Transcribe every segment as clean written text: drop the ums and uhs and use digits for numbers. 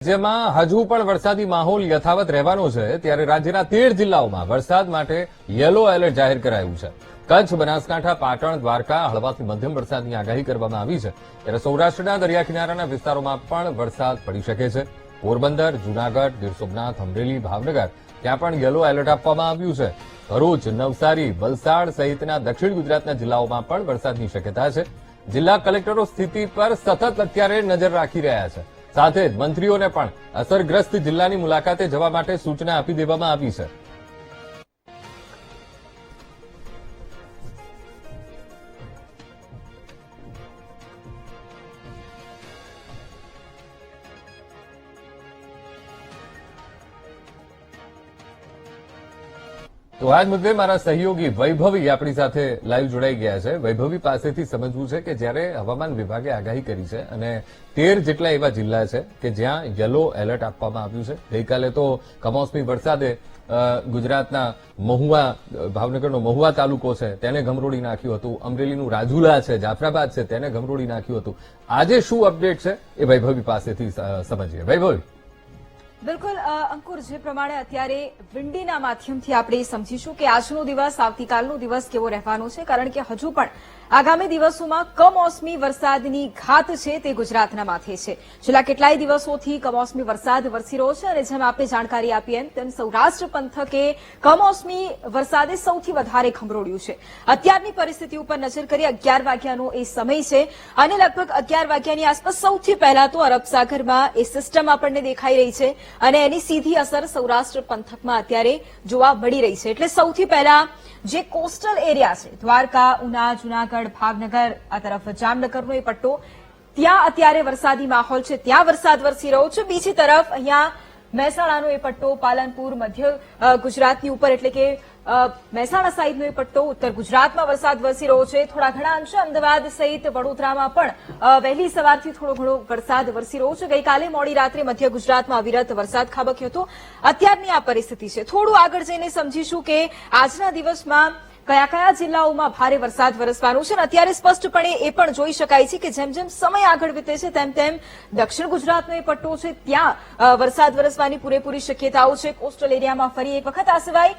જેમાં હજુ પણ વરસાદી માહોલ યથાવત રહેવાનો છે ત્યારે રાજ્યના 13 જિલ્લાઓમાં વરસાદ માટે યલો એલર્ટ જાહેર કરાયું છે। કચ્છ, બનાસકાંઠા, પાટણ, દ્વારકા હળવાથી મધ્યમ વરસાદની આગાહી કરવામાં આવી છે ત્યારે સૌરાષ્ટ્રના દરિયા કિનારાના વિસ્તારોમાં પણ વરસાદ પડી શકે છે। પોરબંદર, જૂનાગઢ, ગીર સોમનાથ, અમરેલી, ભાવનગર ત્યાં પણ યલો એલર્ટ આપવામાં આવ્યું છે। ભરૂચ, નવસારી, વલસાડ સહિતના દક્ષિણ ગુજરાતના જિલ્લાઓમાં પણ વરસાદની શક્યતા છે। જિલ્લા કલેક્ટરો સ્થિતિ પર સતત અત્યારે નજર રાખી રહ્યા છે। સાથે જ મંત્રીઓને પણ અસરગ્રસ્ત જિલ્લાની મુલાકાતે જવા માટે સૂચના આપી દેવામાં આવી છે। તો આ જ મુદ્દે મારા સહયોગી વૈભવી આપણી સાથે લાઈવ જોડાઈ ગયા છે। વૈભવી પાસેથી સમજવું છે કે જ્યારે હવામાન વિભાગે આગાહી કરી છે અને 13 જેટલા એવા જિલ્લા છે કે જ્યાં યલો એલર્ટ આપવામાં આવ્યું છે। ગઈકાલે તો કમોસમી વરસાદે ગુજરાતના મહુવા, ભાવનગરનો મહુવા તાલુકો છે તેને ગમરોડી નાખ્યું હતું। અમરેલીનું રાજુલા છે, જાફરાબાદ છે તેને ગમરોડી નાખ્યું હતું। આજે શું અપડેટ છે એ વૈભવી પાસેથી સમજીએ। વૈભવી, બિલકુલ અંકુર, જે પ્રમાણે અત્યારે વિંડીના માધ્યમથી આપણે સમજીશું કે આજનો દિવસ, આવતીકાલનો દિવસ કેવો રહેવાનો છે, કારણ કે હજુ પણ આગામી દિવસોમાં કમોસમી વરસાદની ઘાત છે તે ગુજરાતના માથે છે। છેલ્લા કેટલાય દિવસોથી કમોસમી વરસાદ વરસી રહ્યો છે અને જેમ આપણે જાણકારી આપી તેમ સૌરાષ્ટ્ર પંથકે કમોસમી વરસાદે સૌથી વધારે ખંભરોળ્યું છે। અત્યારની પરિસ્થિતિ ઉપર નજર કરીએ, 11 વાગ્યાનો એ સમય છે અને લગભગ 11 વાગ્યાની આસપાસ સૌથી પહેલા તો અરબ સાગરમાં એ સિસ્ટમ આપણને દેખાઈ રહી છે અને એની સીધી અસર સૌરાષ્ટ્ર પંથકમાં અત્યારે જોવા મળી રહી છે। એટલે સૌથી પહેલા જે કોસ્ટલ એરિયા છે, દ્વારકા, ઉના, જૂનાગઢ, ભાવનગર, આ તરફ જામનગરનો એ પટ્ટો, ત્યાં અત્યારે વરસાદી માહોલ છે, ત્યાં વરસાદ વરસી રહ્યો છે। બીજી તરફ અહીંયા મહેસાણાનો એ પટ્ટો, પાલનપુર, મધ્ય ગુજરાતની ઉપર એટલે કે મહેસાણા સાઈડનો એ પટ્ટો, ઉત્તર ગુજરાતમાં વરસાદ વરસી રહ્યો છે। થોડા ઘણા અંશે અમદાવાદ સહિત વડોદરામાં પણ વહેલી સવારથી થોડો ઘણો વરસાદ વરસી રહ્યો છે। ગઈકાલે મોડી રાત્રે મધ્ય ગુજરાતમાં અવિરત વરસાદ ખાબક્યો હતો। અત્યારની આ પરિસ્થિતિ છે। થોડું આગળ જઈને સમજીશું કે આજના દિવસમાં કયા કયા જિલ્લાઓમાં ભારે વરસાદ વરસવાનો છે। અત્યારે સ્પષ્ટપણે એ પણ જોઈ શકાય છે કે જેમ જેમ સમય આગળ વીતે છે તેમ તેમ દક્ષિણ ગુજરાતનો એ પટ્ટો છે ત્યાં વરસાદ વરસવાની પૂરેપૂરી શક્યતાઓ છે કોસ્ટલ એરિયામાં ફરી એક વખત। આ સિવાય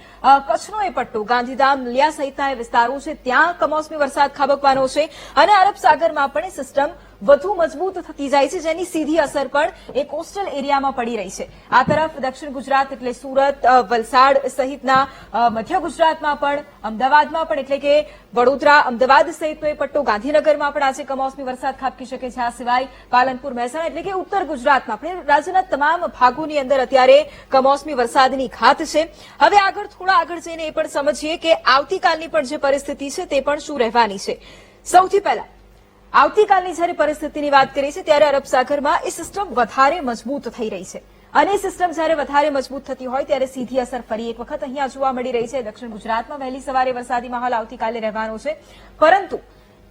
કચ્છનો એ પટ્ટો, ગાંધીધામ, નલિયા સહિતના એ વિસ્તારો છે ત્યાં કમોસમી વરસાદ ખાબકવાનો છે અને અરબ સાગરમાં પણ એ સિસ્ટમ વધુ મજબૂત થતી જાય છે જેની સીધી અસર પણ એ કોસ્ટલ એરિયામાં પડી રહી છે। આ તરફ દક્ષિણ ગુજરાત એટલે સુરત, વલસાડ સહિતના મધ્ય ગુજરાતમાં પણ, અમદાવાદમાં પણ એટલે કે વડોદરા, અમદાવાદ સહિતનો એ પટ્ટો, ગાંધીનગરમાં પણ આજે કમોસમી વરસાદ ખાબકી શકે છે। આ સિવાય પાલનપુર, મહેસાણા એટલે કે ઉત્તર ગુજરાતમાં પણ રાજ્યના તમામ ભાગોની અંદર અત્યારે કમોસમી વરસાદની ઘાત છે। હવે થોડા આગળ જઈને એ પણ સમજીએ કે આવતીકાલની પણ જે પરિસ્થિતિ છે તે પણ શું રહેવાની છે। સૌથી પહેલા આવતીકાલની જયારે પરિસ્થિતિની વાત કરી છે ત્યારે અરબ સાગરમાં એ સિસ્ટમ વધારે મજબૂત થઈ રહી છે અને સિસ્ટમ જયારે વધારે મજબૂત થતી હોય ત્યારે સીધી અસર ફરી એક વખત અહીંયા જોવા મળી રહી છે। દક્ષિણ ગુજરાતમાં વહેલી સવારે વરસાદી માહોલ આવતીકાલે રહેવાનો છે, પરંતુ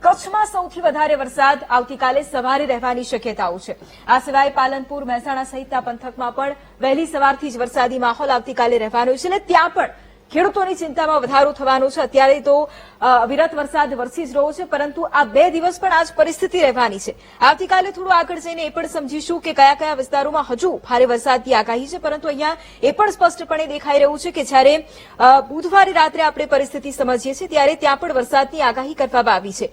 કચ્છમાં સૌથી વધારે વરસાદ આવતીકાલે સવારે રહેવાની શક્યતાઓ છે। આ સિવાય પાલનપુર, મહેસાણા સહિતના પંથકમાં પણ વહેલી સવારથી જ વરસાદી માહોલ આવતીકાલે રહેવાનો છે અને ત્યાં પણ ખેડૂતોની ચિંતામાં વધારો થવાનો છે। અત્યારે તો અવિરત વરસાદ વરસી જ રહ્યો છે, પરંતુ આ 2 દિવસ પણ આ જ પરિસ્થિતિ રહેવાની છે। આવતીકાલે થોડું આગળ જઈને એ પણ સમજીશું કે કયા કયા વિસ્તારોમાં હજુ ભારે વરસાદની આગાહી છે, પરંતુ અહીંયા એ પણ સ્પષ્ટપણે દેખાઈ રહ્યું છે કે જ્યારે બુધવારે રાત્રે આપણે પરિસ્થિતિ સમજીએ છીએ ત્યારે ત્યાં પણ વરસાદની આગાહી કરવામાં આવી છે।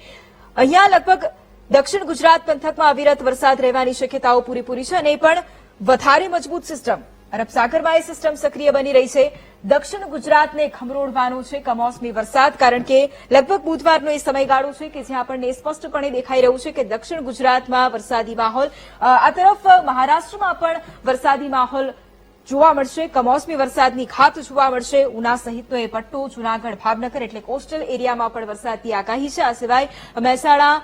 અહીંયા લગભગ દક્ષિણ ગુજરાત પંથકમાં અવિરત વરસાદ રહેવાની શક્યતાઓ પૂરેપૂરી છે અને એ પણ વધારે મજબૂત સિસ્ટમ અરબ સાગરમાં એ સિસ્ટમ સક્રિય બની રહી છે। દક્ષિણ ગુજરાતને ખમરોડવાનો છે કમોસમી વરસાદ, કારણ કે લગભગ બુધવારનો એ સમયગાળો છે કે જ્યાં આપણને સ્પષ્ટપણે દેખાઈ રહ્યું છે કે દક્ષિણ ગુજરાતમાં વરસાદી માહોલ, આ તરફ મહારાષ્ટ્રમાં પણ વરસાદી માહોલ જોવા મળશે, કમોસમી વરસાદની ઘાત જોવા મળશે। ઉના સહિતનો એ પટ્ટો, જૂનાગઢ, ભાવનગર એટલે કોસ્ટલ એરિયામાં પણ વરસાદની આગાહી છે। આ સિવાય મહેસાણા,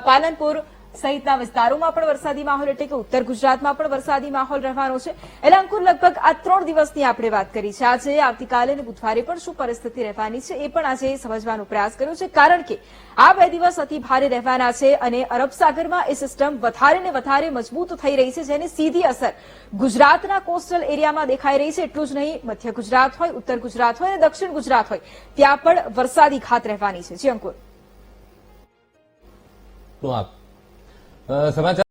પાલનપુર સહિતના વિસ્તારોમાં પણ વરસાદી માહોલ એટલે કે ઉત્તર ગુજરાતમાં પણ વરસાદી માહોલ રહેવાનો છે। એટલે અંકુર, લગભગ આ 3 દિવસની આપણે વાત કરી છે। આજે, આવતીકાલે અને બુધવારે પણ શું પરિસ્થિતિ રહેવાની છે એ પણ આજે સમજવાનો પ્રયાસ કર્યો છે, કારણ કે આ 2 દિવસ અતિ ભારે રહેવાના છે અને અરબ સાગરમાં એ સિસ્ટમ વધારે ને વધારે મજબૂત થઈ રહી છે જેની સીધી અસર ગુજરાતના કોસ્ટલ એરિયામાં દેખાઈ રહી છે। એટલું જ નહીં, મધ્ય ગુજરાત હોય, ઉત્તર ગુજરાત હોય અને દક્ષિણ ગુજરાત હોય ત્યાં પણ વરસાદી ઘાત રહેવાની છે। જી અંકુર। સમાચાર